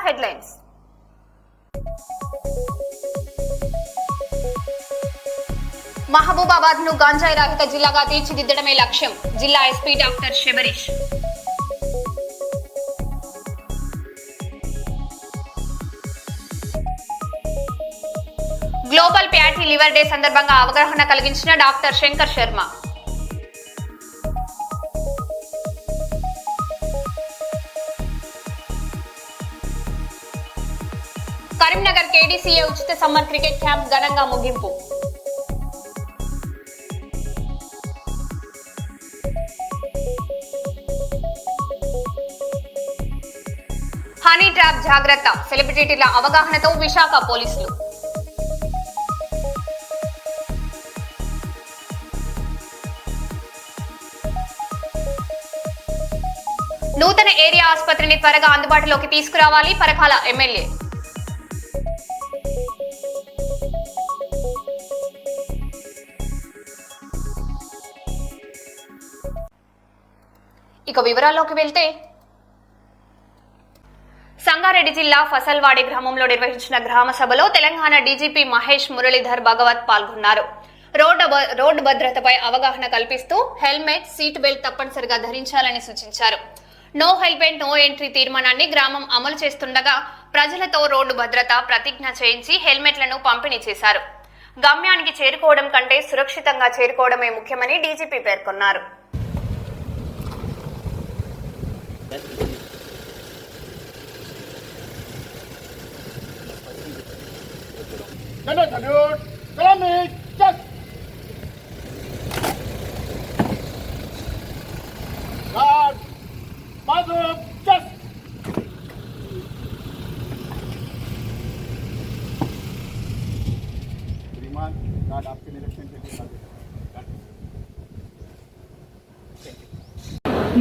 Headlines. Mahabubabad ను గంజాయి రహిత జిల్లాగా తీర్చిదిద్దడమే లక్ష్యం. జిల్లా SP doctor Shabarish. Global fatty liver day సందర్భంగా అవగాహన కలిగించిన డాక్టర్ శంకర్ శర్మ. కరీంనగర్ కేడీసీఏ ఉచిత సమ్మర్ క్రికెట్ క్యాంప్ ఘనంగా ముగింపు. హనీ ట్రాప్ జాగ్రత్త, సెలబ్రిటీల అవగాహనతో విశాఖ పోలీసులు. నూతన ఏరియా ఆసుపత్రిని త్వరగా అందుబాటులోకి తీసుకురావాలి పరకాల ఎమ్మెల్యే. ఇక వివరాల్లోకి వెళ్తే, సంగారెడ్డి జిల్లా ఫసల్వాడి గ్రామంలో నిర్వహించిన గ్రామ సభలో తెలంగాణ డీజీపీ మహేష్ మురళీధర్ భగవత్ పాల్గొన్నారు. రోడ్డు భద్రతపై అవగాహన కల్పిస్తూ హెల్మెట్, సీట్ బెల్ట్ తప్పనిసరిగా ధరించాలని సూచించారు. నో హెల్మెట్ నో ఎంట్రీ తీర్మానాన్ని గ్రామం అమలు చేస్తుండగా ప్రజలతో రోడ్డు భద్రత ప్రతిజ్ఞ చేయించి హెల్మెట్లను పంపిణీ చేశారు. గమ్యానికి చేరుకోవడం కంటే సురక్షితంగా చేరుకోవడమే ముఖ్యమని డీజీపీ పేర్కొన్నారు.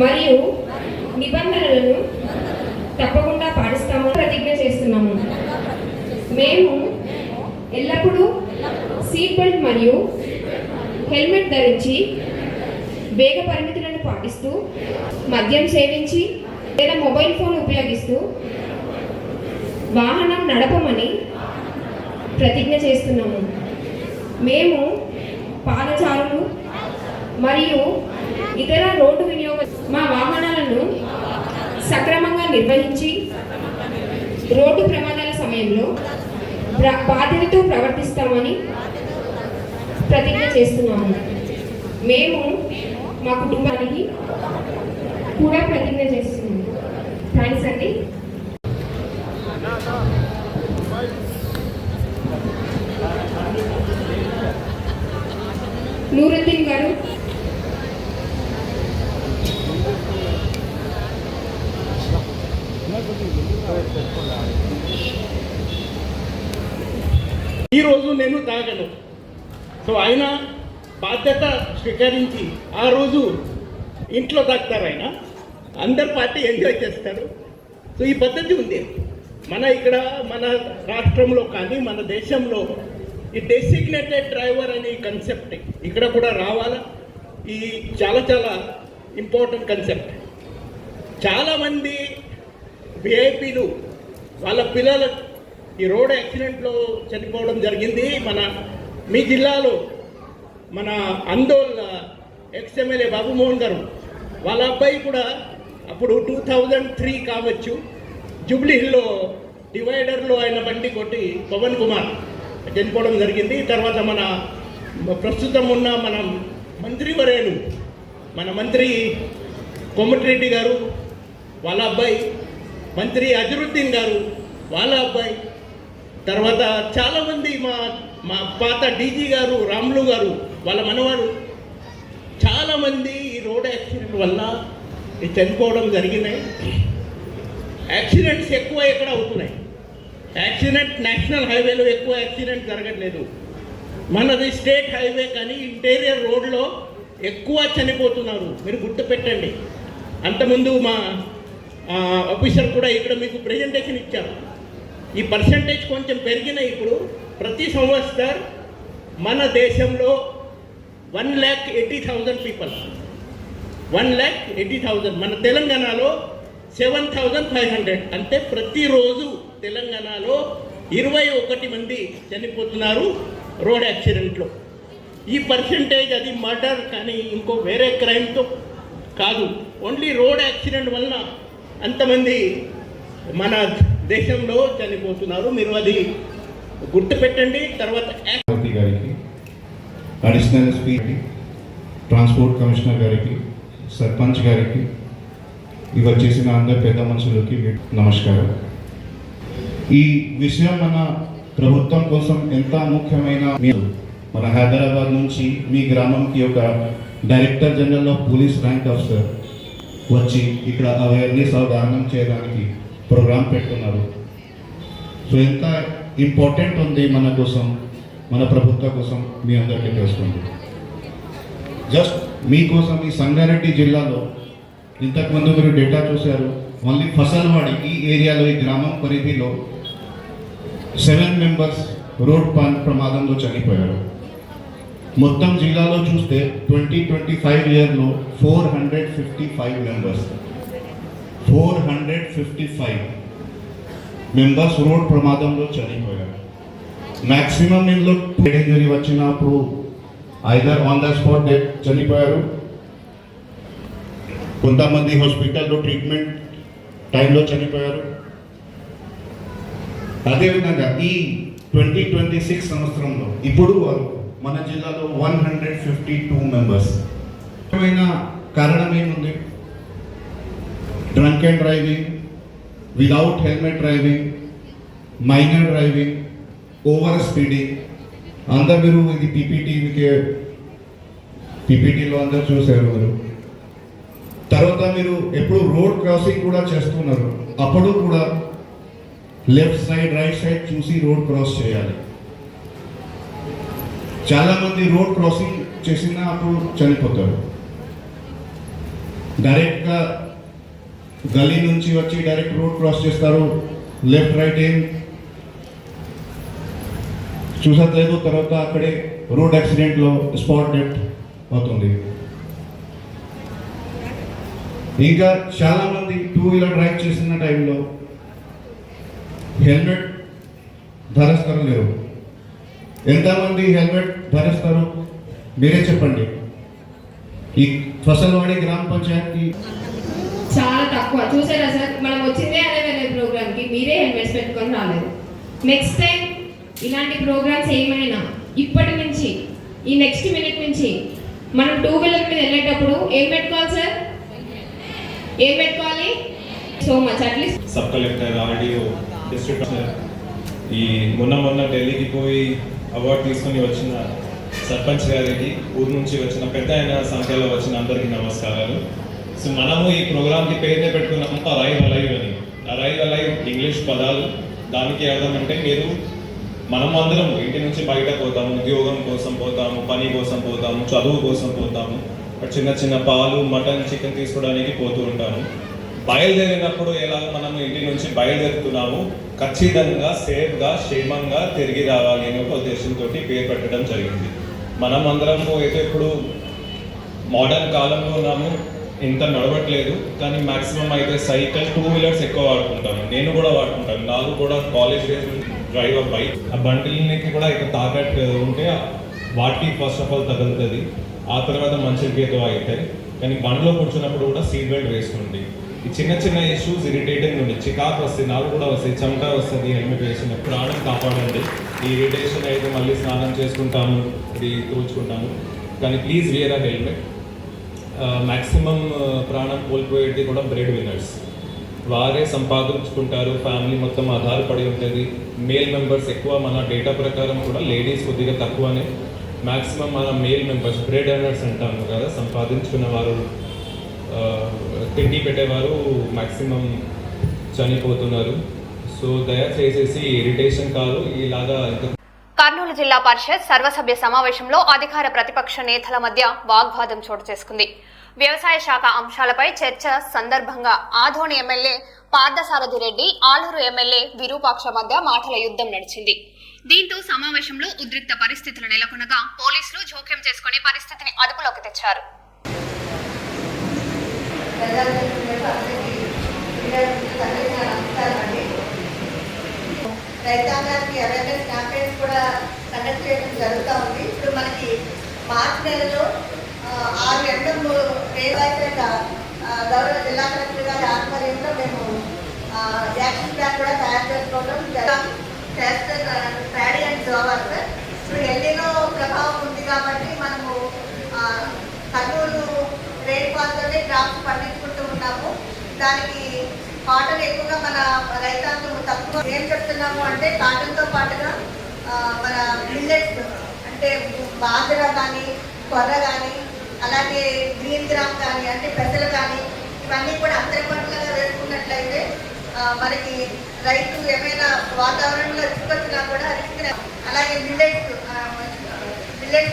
మరియు నిబంధనలను తప్పకుండా పాటిస్తామని ప్రతిజ్ఞ చేస్తున్నాము. మేము ఎల్లప్పుడూ సీట్ బెల్ట్ మరియు హెల్మెట్ ధరించి వేగ పరిమితులను పాటిస్తూ మద్యం సేవించి లేదా మొబైల్ ఫోన్ ఉపయోగిస్తూ వాహనం నడపమని ప్రతిజ్ఞ చేస్తున్నాము. మేము పాదచారులు మరియు ఇతర రోడ్డు వినియోగ మా వాహనాలను సక్రమంగా నిర్వహించి రోడ్డు ప్రమాదాల సమయంలో బాధ్యతతో ప్రవర్తిస్తామని ప్రతిజ్ఞ చేస్తున్నాము. మేము మా కుటుంబానికి కూడా ప్రతిజ్ఞ చేస్తున్నాము. థ్యాంక్స్ అండి. నూరుద్దీన్ గారు. ఈరోజు నేను తాగను, సో ఆయన బాధ్యత స్వీకరించి ఆ రోజు ఇంట్లో తాగుతారు. ఆయన అందరు పార్టీ ఎంజాయ్ చేస్తారు. సో ఈ పద్ధతి ఉంది ఇక్కడ మన రాష్ట్రంలో కానీ మన దేశంలో. ఈ డెసిగ్నేటెడ్ డ్రైవర్ అనే కన్సెప్ట్ ఇక్కడ కూడా రావాలా. ఈ చాలా చాలా ఇంపార్టెంట్ కన్సెప్ట్. చాలామంది విఐపీలు వాళ్ళ పిల్లలు ఈ రోడ్ యాక్సిడెంట్లో చనిపోవడం జరిగింది. మీ జిల్లాలో మన అందోల్ ఎక్స్ఎమ్మెల్యే బాబుమోహన్ గారు వాళ్ళ అబ్బాయి కూడా అప్పుడు 2003 కావచ్చు, జూబ్లీ హిల్లో డివైడర్లో ఆయన బండి కొట్టి పవన్ కుమార్ చనిపోవడం జరిగింది. తర్వాత ప్రస్తుతం ఉన్న మంత్రివర్యులు మన మంత్రి కోమటిరెడ్డి గారు వాళ్ళ అబ్బాయి, మంత్రి అజరుద్దీన్ గారు వాళ్ళ అబ్బాయి, తర్వాత చాలామంది మా పాత డీజీ గారు రాములు గారు వాళ్ళ మనవారు చాలామంది ఈ రోడ్ యాక్సిడెంట్ వల్ల చనిపోవడం జరిగినాయి. యాక్సిడెంట్స్ ఎక్కువ ఎక్కడ అవుతున్నాయి? నేషనల్ హైవేలో ఎక్కువ యాక్సిడెంట్ జరగట్లేదు. మనది స్టేట్ హైవే కానీ ఇంటీరియర్ రోడ్లో ఎక్కువ చనిపోతున్నారు. మీరు గుర్తుపెట్టండి. అంతకుముందు మా ఆఫీసర్ కూడా ఇక్కడ మీకు ప్రెజెంటేషన్ ఇచ్చారు. ఈ పర్సంటేజ్ కొంచెం పెరిగినాయి. ఇప్పుడు ప్రతి సంవత్సరం మన దేశంలో 1,80,000 పీపుల్, 1,80,000. మన తెలంగాణలో 7,500 అంటే ప్రతిరోజు తెలంగాణలో 21 మంది చనిపోతున్నారు రోడ్ యాక్సిడెంట్లో. ఈ పర్సంటేజ్ అది మర్డర్ కానీ ఇంకో వేరే క్రైమ్తో కాదు, ఓన్లీ రోడ్ యాక్సిడెంట్ వలన అంతమంది మన దేశంలో చనిపోతున్నారు. మీరు అది గుర్తుపెట్టండి. తర్వాత గారికి, అడిషనల్ ఎస్పీ, ట్రాన్స్పోర్ట్ కమిషనర్ గారికి, సర్పంచ్ గారికి, ఇవి చేసిన అందరు పెద్ద మనుషులకి నమస్కారం. ఈ విషయం మన ప్రభుత్వం కోసం ఎంత ముఖ్యమైన, మన హైదరాబాద్ నుంచి మీ గ్రామంకి ఒక director general of police rank officer వచ్చి ఇక్కడ అవేర్నెస్ అవగాహన చేయడానికి ప్రోగ్రామ్ పెట్టుకున్నారు. సో ఎంత ఇంపార్టెంట్ ఉంది మన కోసం, మన ప్రభుత్వం కోసం మీ అందరికీ తెలుస్తుంది. జస్ట్ మీకోసం ఈ సంగారెడ్డి జిల్లాలో ఇంతకుముందు మీరు డేటా చూశారు, ఓన్లీ ఫసల్వాడి ఈ ఏరియాలో, ఈ గ్రామం పరిధిలో 7 మెంబర్స్ రోడ్ ప్రమాదంలో చనిపోయారు. మొత్తం జిల్లాలో చూస్తే 2025 ఇయర్లో 455 మెంబర్స్, 455 మెంబర్స్ రోడ్ ప్రమాదంలో చనిపోయారు. మ్యాక్సిమం ఇందులో ఇంజరీ వచ్చినప్పుడు either on the spot death చనిపోయారు, కొంతమంది హాస్పిటల్లో ట్రీట్మెంట్ టైంలో చనిపోయారు. అదేవిధంగా ఈ 2026 సంవత్సరంలో ఇప్పుడు మన జిల్లాలో 152 మెంబర్స్. ముఖ్యమైన కారణం ఏముంది? Drunk and driving, without helmet driving, minor driving, over speeding. అందరు మీరు ఇది పీపీటీలో అందరు చూసారు మీరు. తర్వాత మీరు ఎప్పుడు రోడ్ క్రాసింగ్ కూడా చేస్తున్నారు, అప్పుడు కూడా లెఫ్ట్ సైడ్ రైట్ సైడ్ చూసి రోడ్ క్రాస్ చేయాలి. చాలామంది రోడ్ క్రాసింగ్ చేసిన అప్పుడు చనిపోతారు. డైరెక్ట్గా గల్లీ నుంచి వచ్చి డైరెక్ట్ రోడ్ క్రాస్ చేస్తారు, లెఫ్ట్ రైట్ ఏం చూసట్లేదు, తర్వాత అక్కడే రోడ్ యాక్సిడెంట్లో స్పాట్ డెత్ అవుతుంది. ఇంకా చాలామంది 2 వీలర్ డ్రైవ్ చేసిన టైంలో హెల్మెట్ ధరిస్తారు లేరు. ఎంతమంది హెల్మెట్ ధరిస్తారు మీరే చెప్పండి. ఈ ఫసల్వాడి గ్రామ పంచాయతీ చాలా తక్కువ. చూసారా సార్, మనం వచ్చిందే అదే ప్రోగ్రామ్కి, మీరే హెల్మెట్స్ పెట్టుకొని రాలేదు. నెక్స్ట్ టైం ఇలాంటి ప్రోగ్రామ్స్ ఏమైనా ఇప్పటి నుంచి ఈ నెక్స్ట్ మినిట్ నుంచి మనం 2 వీలర్ మీద వెళ్ళేటప్పుడు ఏం పెట్టుకోవాలి సార్? ఏం పెట్టుకోవాలి? So much at least sub collector, RDO, district ఈ మొన్న ఢిల్లీకి పోయి అవార్డు తీసుకొని వచ్చిన సర్పంచ్ గారికి, ఊరు నుంచి వచ్చిన పెద్ద అయిన సంఖ్యలో వచ్చిన అందరికీ నమస్కారాలు. సో మనము ఈ ప్రోగ్రామ్కి పేరునే పెట్టుకున్నాము అరైవ్ అలైవ్ అని. అరైవ్ అలైవ్ ఇంగ్లీష్ పదాలు, దానికి అర్థం అంటే మనం అందరం ఇంటి నుంచి బయట పోతాము, ఉద్యోగం కోసం పోతాము, పని కోసం పోతాము, చదువు కోసం పోతాము, చిన్న చిన్న పాలు, మటన్, చికెన్ తీసుకోవడానికి పోతూ ఉంటాము. బయలుదేరినప్పుడు ఎలా మనం ఇంటి నుంచి బయలుదేరుతున్నాము, ఖచ్చితంగా సేఫ్గా క్షేమంగా తిరిగి రావాలి అనే ఒక ఉద్దేశంతో పేరు పెట్టడం జరిగింది. మనం అందరము అయితే ఇప్పుడు మోడర్న్ కాలంలో ఉన్నాము, ఇంత నడవట్లేదు, కానీ మ్యాక్సిమం అయితే సైకిల్, 2 వీలర్స్ ఎక్కువ వాడుకుంటాము. నేను కూడా వాడుకుంటాను, నాకు కూడా college days drive up bike. ఆ బండిల్కి కూడా ఇక తాకట్టు ఉంటే వాటికి ఫస్ట్ ఆఫ్ ఆల్ తగులుతుంది, ఆ తర్వాత మంచి గీతో అవుతాయి. కానీ బండిలో కూర్చున్నప్పుడు కూడా సీట్ బెల్ట్ వేసుకోండి. ఈ చిన్న చిన్న ఇష్యూస్ ఇరిటేటింగ్ ఉంది, చికాకు వస్తాయి, నాకు కూడా వస్తాయి, చెమట వస్తుంది హెల్మెట్ వేసినప్పుడు. ప్రాణం కాపాడండి. ఈ ఇరిటేషన్ అయితే మళ్ళీ స్నానం చేసుకుంటాము, ఇది తోచుకుంటాము, కానీ please wear a helmet. Maximum ప్రాణం కోల్పోయేది కూడా బ్రెడ్ విన్నర్స్, వారే సంపాదించుకుంటారు, ఫ్యామిలీ మొత్తం ఆధారపడి ఉంటుంది. మేల్ మెంబర్స్ ఎక్కువ, మన డేటా ప్రకారం కూడా లేడీస్ కొద్దిగా తక్కువనే. మ్యాక్సిమం మన మేల్ మెంబర్స్ బ్రెడ్ ఎర్నర్స్ అంటాము కదా, సంపాదించుకున్న వారు, తిండి పెట్టేవారు మ్యాక్సిమం చనిపోతున్నారు. సో దయచేసి ఇరిటేషన్ కాదు, ఇలాగా కర్నూలు జిల్లా పరిషత్ సర్వసభ్య సమావేశంలో అధికార ప్రతిపక్ష నేతల మధ్య వాగ్వాదం చోటు చేసుకుంది. వ్యవసాయ శాఖ అంశాలపై చర్చ సందర్భంగా ఆదోని ఎమ్మెల్యే పార్థసారథి రెడ్డి, ఆలూరు ఎమ్మెల్యే విరూపాక్ష మధ్య మాటల యుద్ధం నడిచింది. దీంతో సమావేశంలో ఉద్రిక్త పరిస్థితులు నెలకొనగా పోలీసులు జోక్యం చేసుకుని పరిస్థితిని అదుపులోకి తెచ్చారు. నమస్కారం అండి. రైతాంగానికి అవేర్నెస్ క్యాంపెయిన్స్ కూడా కండక్ట్ చేయడం జరుగుతూ ఉంది. ఇప్పుడు మనకి మార్చి నెలలో 6 ఎండలు రేవాయితీగా గౌరవ జిల్లా కలెక్టర్ గారి ఆధ్వర్యంలో మేము యాక్షన్ ప్లాన్ కూడా తయారు చేసుకోవడం ప్యాడీ అండ్ జోవర్. ఇప్పుడు ఎల్లీలో ప్రభావం ఉంది కాబట్టి మనము కర్నూలు వేడిపాలతోనే క్రాప్స్ పండించుకుంటూ ఉన్నాము. దానికి కాటన్ ఎక్కువగా మన రైతాంగం తక్కువ ఏం చెప్తున్నాము అంటే కాటన్తో పాటుగా మన మిల్లెట్స్ అంటే బాజరా కానీ కొర్ర కానీ అలాగే గ్రీన్ గ్రామ్ కానీ అంటే పెసలు కానీ ఇవన్నీ కూడా అంతర పంటలుగా వేసుకున్నట్లయితే మనకి రైతు ఏమైనా వాతావరణంలో రిస్కొచ్చినా కూడా రిస్క్ అలాగే మిల్లెట్స్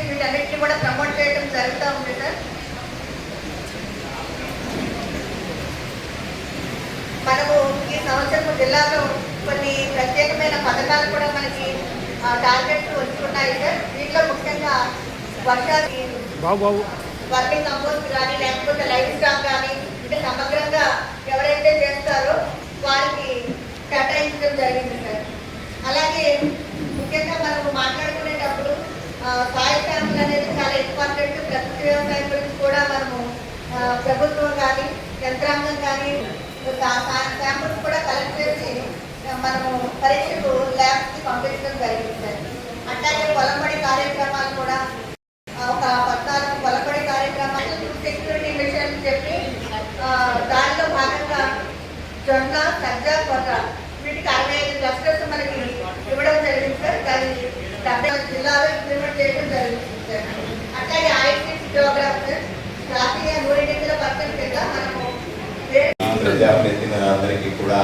వీటన్నిటిని కూడా ప్రమోట్ చేయడం జరుగుతూ ఉంది సార్. మనము ఈ సంవత్సరం జిల్లాలో కొన్ని ప్రత్యేకమైన పథకాలు కూడా మనకి టార్గెట్స్ వచ్చుకున్నాయి సార్. దీంట్లో ముఖ్యంగా వర్కింగ్ కంపోస్ట్ కానీ లేకపోతే లైఫ్ స్టాక్ కానీ అంటే సమగ్రంగా ఎవరైతే చేస్తారో వారికి కేటాయించడం జరిగింది సార్. అలాగే ముఖ్యంగా మనము మాట్లాడుకునేటప్పుడు సాయిల్ ట్యాంకులు అనేది చాలా ఇంపార్టెంట్. ప్రకృతి వ్యవసాయం గురించి కూడా మనము ప్రభుత్వం కానీ యంత్రాంగం కానీ శాంపుల్స్ కూడా కలెక్ట్ చేసి మనము పరీక్షకు ల్యాబ్స్కి పంపించడం జరిగింది సార్. అట్లాగే పొలంబడి కార్యక్రమాలు కూడా ఒక 14 పొలంబడి కార్యక్రమాలు సెక్యూరిటీ మిషన్ చెప్పి దానిలో భాగంగా జొన్న సజ్జ కొర్ర వీటికి 65 క్లస్టర్స్ మనకి ఇవ్వడం జరిగింది సార్. దాన్ని 70 జిల్లాలో ఇంప్లిమెంట్ చేయడం జరిగింది సార్. అట్లాగే ICT ప్రోగ్రామ్స్ జాతీయ 108% కింద మనము ప్రజాప్రతినిధులందరికీ కూడా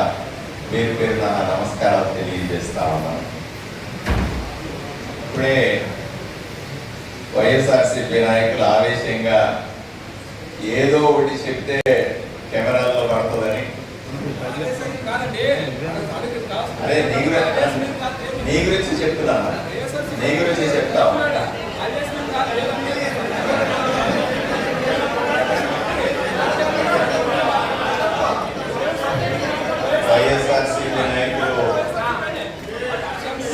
పేరు పేరున నమస్కారాలు తెలియజేస్తా ఉన్నాను. ఇప్పుడే వైఎస్ఆర్సీపీ నాయకులు ఆవేశంగా ఏదో ఒకటి చెప్తే కెమెరాల్లో పడుతుందని అదే నీ గురించి చెప్తున్నాను, నీ గురించి చెప్తాము. వైఎస్ఆర్సీపీ నాయకులు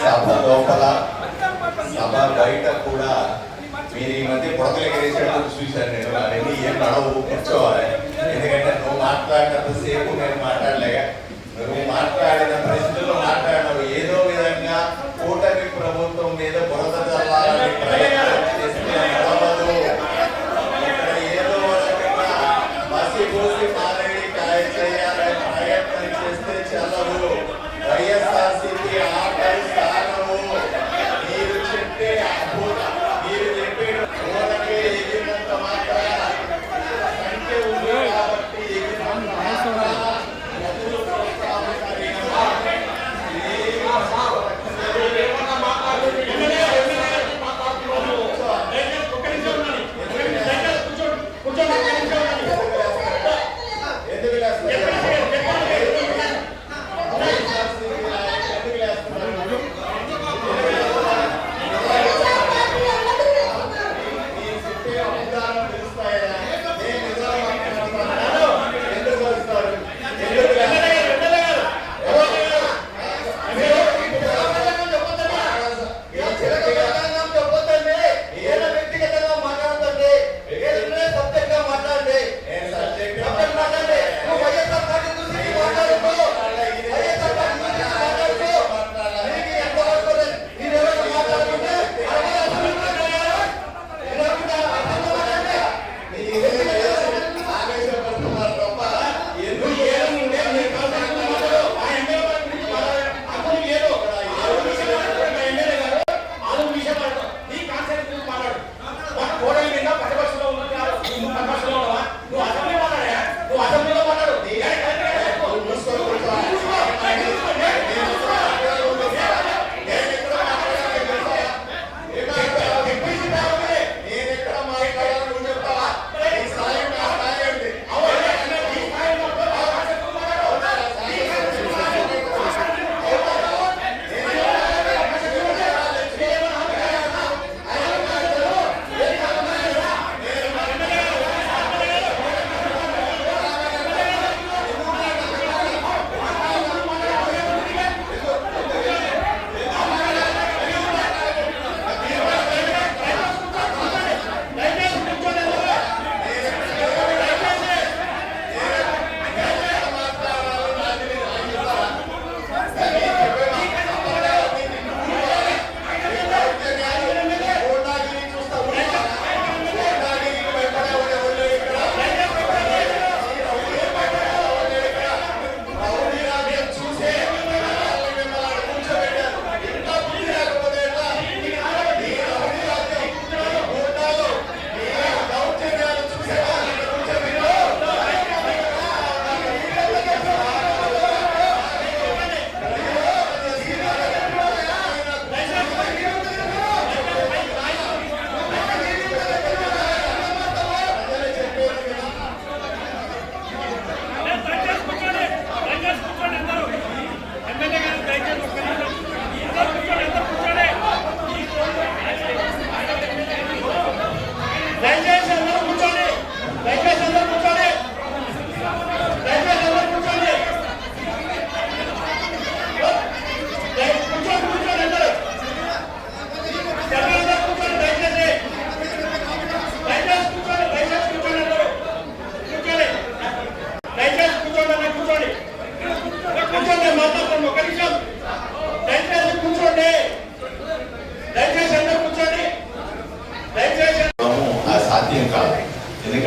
సభ లోపల సభ బయట కూడా మీరు ఈ మధ్య పొడకలు ఎగరేసేటప్పుడు చూశాను నేను. అవన్నీ ఏం నడవు, కూర్చోవాలి. ఎందుకంటే నువ్వు మాట్లాడినంతసేపు నేను మాట్లాడలేక నువ్వు మాట్లాడిన ప్రశ్నలు మాట్లాడినవు. ఏదో విధంగా కూటమి ప్రభుత్వం మీద బురద చల్లాలని ప్రయత్నం చేస్తే నడవదు. ఇక్కడ ఏదో రకంగా మసిపూసి మారేడి కాయ చేయాలని ప్రయత్నం చేస్తే చల్లవు. వైఎస్ఆర్సీపీ ఆటలు సాగవు. మీరు చెప్పే మీరు చెప్పే ఊరకే ఎగిరినంత మాత్రాన సంఖ్య ఉంది కాబట్టి ఎగిరినంత మాత్రాన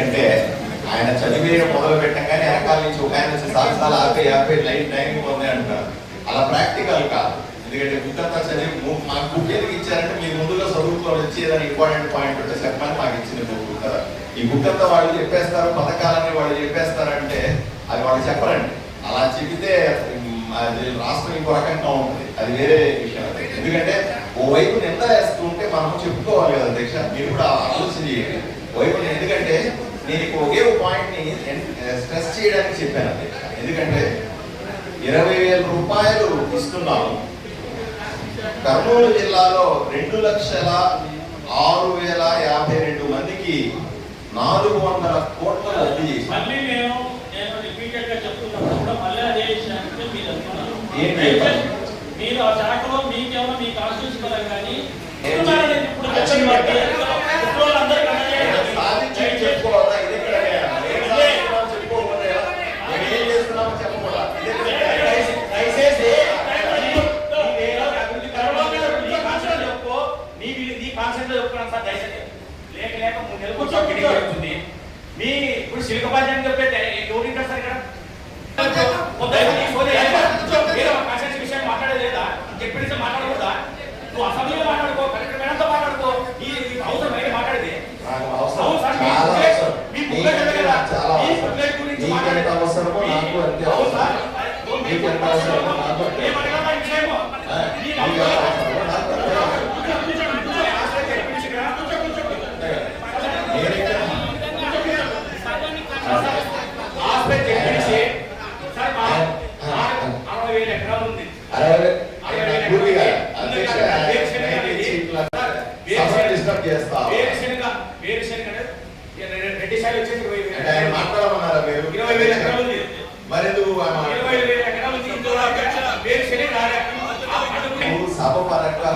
ఎందుకంటే ఆయన చదివేయడం మొదలు పెట్టంగానే వెనకాల నుంచి ఒక ఆయన వచ్చి సాక్షాలు 50 లైన్ టైం పొందే అంటారు. అలా ప్రాక్టికల్ కాదు. ఎందుకంటే బుక్ అంతా చదివి మాకు బుక్ ఎందుకు ఇచ్చారంటే మీ ముందుగా చదువుతో వచ్చి ఏదైనా ఇంపార్టెంట్ పాయింట్ ఉంటే చెప్పని మాకు ఇచ్చింది బుక్ కదా. ఈ బుక్ అంతా వాళ్ళు చెప్పేస్తారు, పథకాలని వాళ్ళు చెప్పేస్తారంటే అది వాళ్ళు చెప్పరండి. అలా చెబితే అది రాష్ట్రం ఇంకో రకంగా ఉంటుంది, అది వేరే విషయం. ఎందుకంటే ఓవైపు నింద వేస్తుంటే మనం చెప్పుకోవాలి కదా అధ్యక్ష, మీరు కూడా ఆలోచన చేయండి ఓవైపు. ఎందుకంటే నేను ఒకే పాయింట్ ని స్ట్రెస్ చేయడానికి చెప్పాను అధ్యక్ష. ఎందుకంటే 20,000 రూపాయలు ఇస్తున్నాము. కర్నూలు జిల్లాలో 2,06,052 మందికి 400 కోట్ల లబ్ధి చేశారు. మీరు ఆ శాఖలో మీకేమో మీ కాన్స్టిట్యూషన్ కానీ చెప్పుకోవాలా ఇది చెప్పుకోకపోతే ఏం చేస్తున్నామో చెప్పకూడదు. లేక లేక 3 నెలలకు జరుగుతుంది. మీ ఇప్పుడు శిల్కపాధ్యాయుని చెప్పేది ఎవరు ఇంటారు సార్ ఇక్కడ విషయం మాట్లాడలేదా? చెప్పిన మాట్లాడకూడదా? నువ్వు అసెంబ్లీలో మాట్లాడుకో, కలెక్టర్ మేడంతో మాట్లాడుకో. ఈ అవసరం బయట మాట్లాడితే మాట్లాడమన్నారా మీరు? 20,000 ఎకరాలు ఉంది. మరి ఎందుకు 20,000 ఎకరాలు ఉంది. సభ పరంగా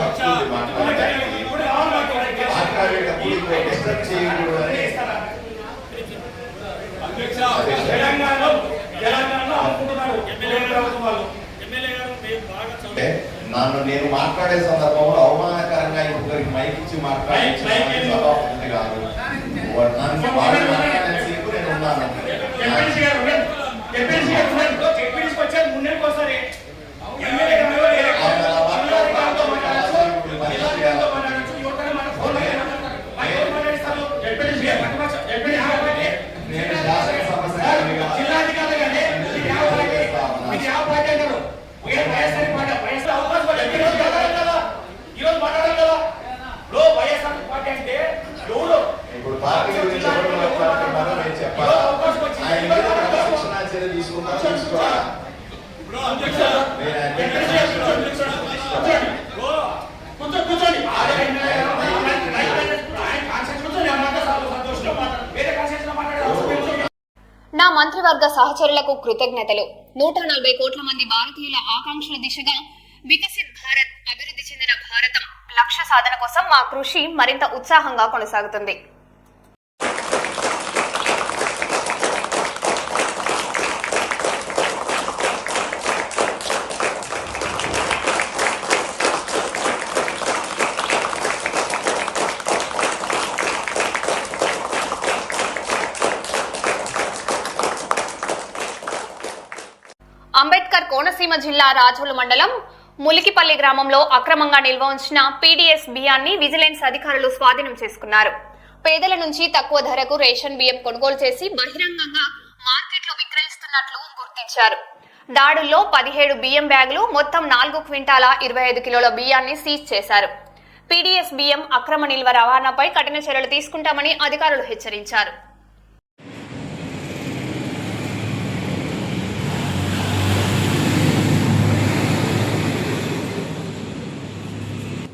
మాట్లాడేటప్పుడు డిస్టర్బ్ చేయకూడదని తెలంగాణలో అనుకుంటున్నారు. నన్ను నేను మాట్లాడే సందర్భంలో అవమానకరంగా ఇంకొకరికి మైక్ ఇచ్చి మాట్లాడే సభాపతి కాదు. నన్ను వాళ్ళు మాట్లాడే సేపు నేను ఉన్నాను. ఇప్పుడు పార్టీ గురించి ఎవరు మాట్లాడుతున్నారో నేను చెప్పాలి. ఆయన మీద క్రమశిక్షణా చర్య తీసుకుంటారో తీసుకోవాలా? నా మంత్రివర్గ సహచరులకు కృతజ్ఞతలు. 140 కోట్ల మంది భారతీయుల ఆకాంక్షల దిశగా వికసిత్ భారత్, అభివృద్ధి చెందిన భారతం లక్ష్య సాధన కోసం మా కృషి మరింత ఉత్సాహంగా కొనసాగుతుంది. అంబేద్కర్ కోనసీమ జిల్లా రాజోలు మండలం ములికిపల్లి గ్రామంలో అక్రమంగా నిల్వ ఉంచిన పీడీఎస్ బియ్యాన్ని విజిలెన్స్ అధికారులు స్వాధీనం చేసుకున్నారు. పేదల నుంచి తక్కువ ధరకు రేషన్ బియ్యం కొనుగోలు చేసి బహిరంగంగా మార్కెట్లో విక్రయిస్తున్నట్లు గుర్తించారు. దాడుల్లో 17 బియ్యం బ్యాగులు, మొత్తం 4 క్వింటాల 25 కిలోల బియ్యాన్ని సీజ్ చేశారు. పీడీఎస్ బియ్యం అక్రమ నిల్వ రవాణాపై కఠిన చర్యలు తీసుకుంటామని అధికారులు హెచ్చరించారు.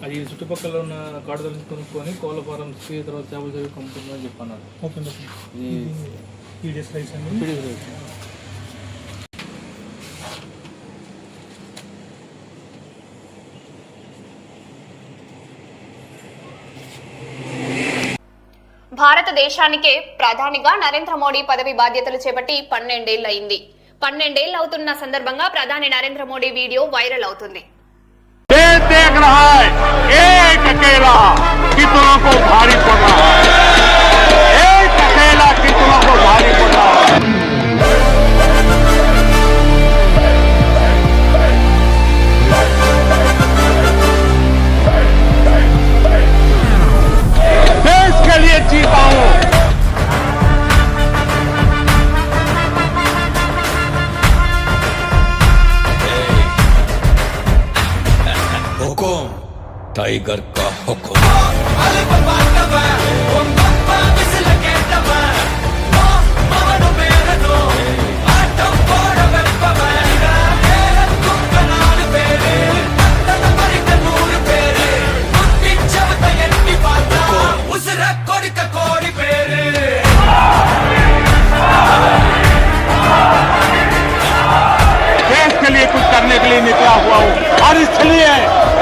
అది చుట్టుపక్కల ఉన్న కాడుదలను కొనుక్కొని కోళ్ళ ఫారంస్కి తర్వాత చేపలు చెవి కమ్ముతుందని చెప్పన్నారు. పీడీఎస్ రైస్ అండి. పీడీఎస్ రైస్ భారతదేశానికే ప్రధానిగా నరేంద్ర మోడీ పదవి బాధ్యతలు చేపట్టి 12 ఏళ్లయింది. 12 ఏళ్లు అవుతున్న సందర్భంగా ప్రధాని నరేంద్ర మోడీ వీడియో వైరల్ అవుతుంది. देख रहा है एक अकेला कितनों को भारी पड़ रहा है, एक अकेला कितनों टाइगर का हुक्म देश के लिए कुछ करने के लिए निकला हुआ हूँ और इसलिए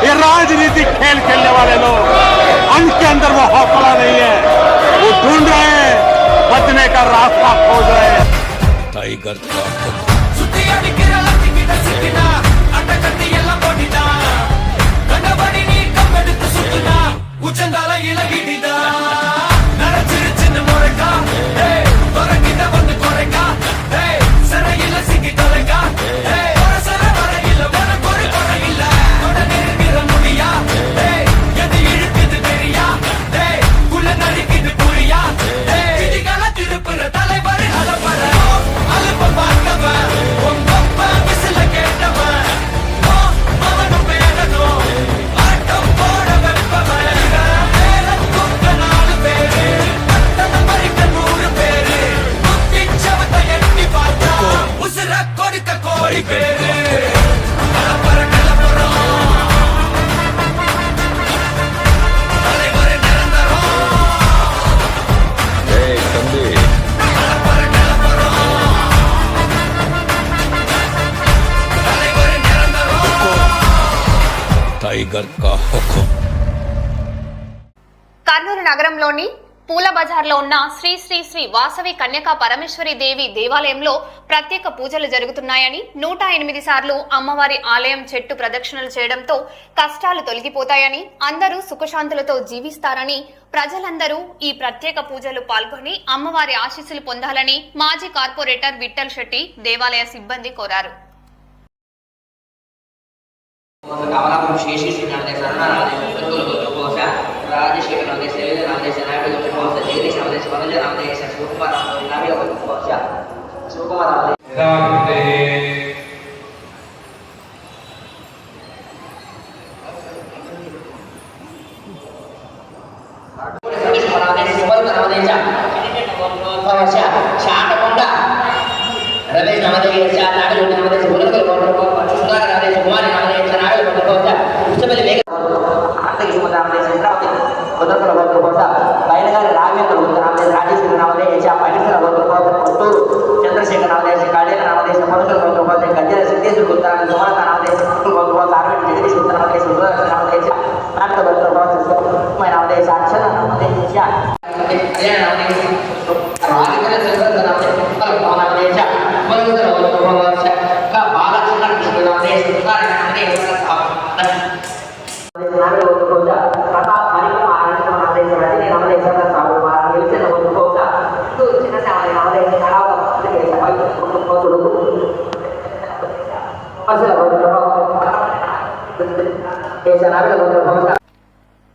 ये राजनीतिक खेल खेलने वाले लोग उनके अंदर वो हौसला नहीं है, वो ढूंढ रहे हैं, बचने का रास्ता खोज रहे हैं। टाइगर का हुक्म टाइगर का हुक्म కర్నూలు నగరంలోని పూల బజార్లో ఉన్న శ్రీ శ్రీ శ్రీ వాసవి కన్యకా పరమేశ్వరి దేవి దేవాలయంలో ప్రత్యేక పూజలు జరుగుతున్నాయని 108 సార్లు అమ్మవారి ఆలయం చెట్టు ప్రదక్షిణలు చేయడంతో కష్టాలు తొలగిపోతాయని అందరూ సుఖశాంతులతో జీవిస్తారని ప్రజలందరూ ఈ ప్రత్యేక పూజలు పాల్గొని అమ్మవారి ఆశీస్సులు పొందాలని మాజీ కార్పొరేటర్ విఠల్ శెట్టి దేవాలయ సిబ్బంది కోరారు. కమలాపురం శేషి శ్రీ నవదేశ రాజశేఖర నవదేశ నవదేశ నాయుడు జగదీష్ నవదేశ వనజ నవదేశ శివకుమార్ శివకుమార్ శాంతకొండ రమేష్ నవదేశ నాయుడు నవదేశ సుధాకర్ నవదేశ కుమారి నవదేశ నాయుడు ఉచ్చపల్లి వేగ బయలుగారి రాఘవేంద్ర నామదేశ రాజేశ్వర నామదేశ పవిత్ర పుత్తూరు చంద్రశేఖర్ నామదేశ కళ్యాణ నామదేశ పవిత్ర గజ్జల సిద్ధేశ్వర గుప్తారామ సుమాత నామదేశ అరవింద్ జగదీష్ గుప్త నామదేశ సుదర్శన నామదేశ నాటక నామదేశ అక్షర నామదేశ కళ్యాణ నామదేశ బాలచంద్ర కృష్ణ నామదేశ సుధారణ నామదేశ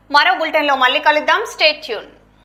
మరో బులెటిన్ లో మళ్ళీ కలుద్దాం. Stay tune.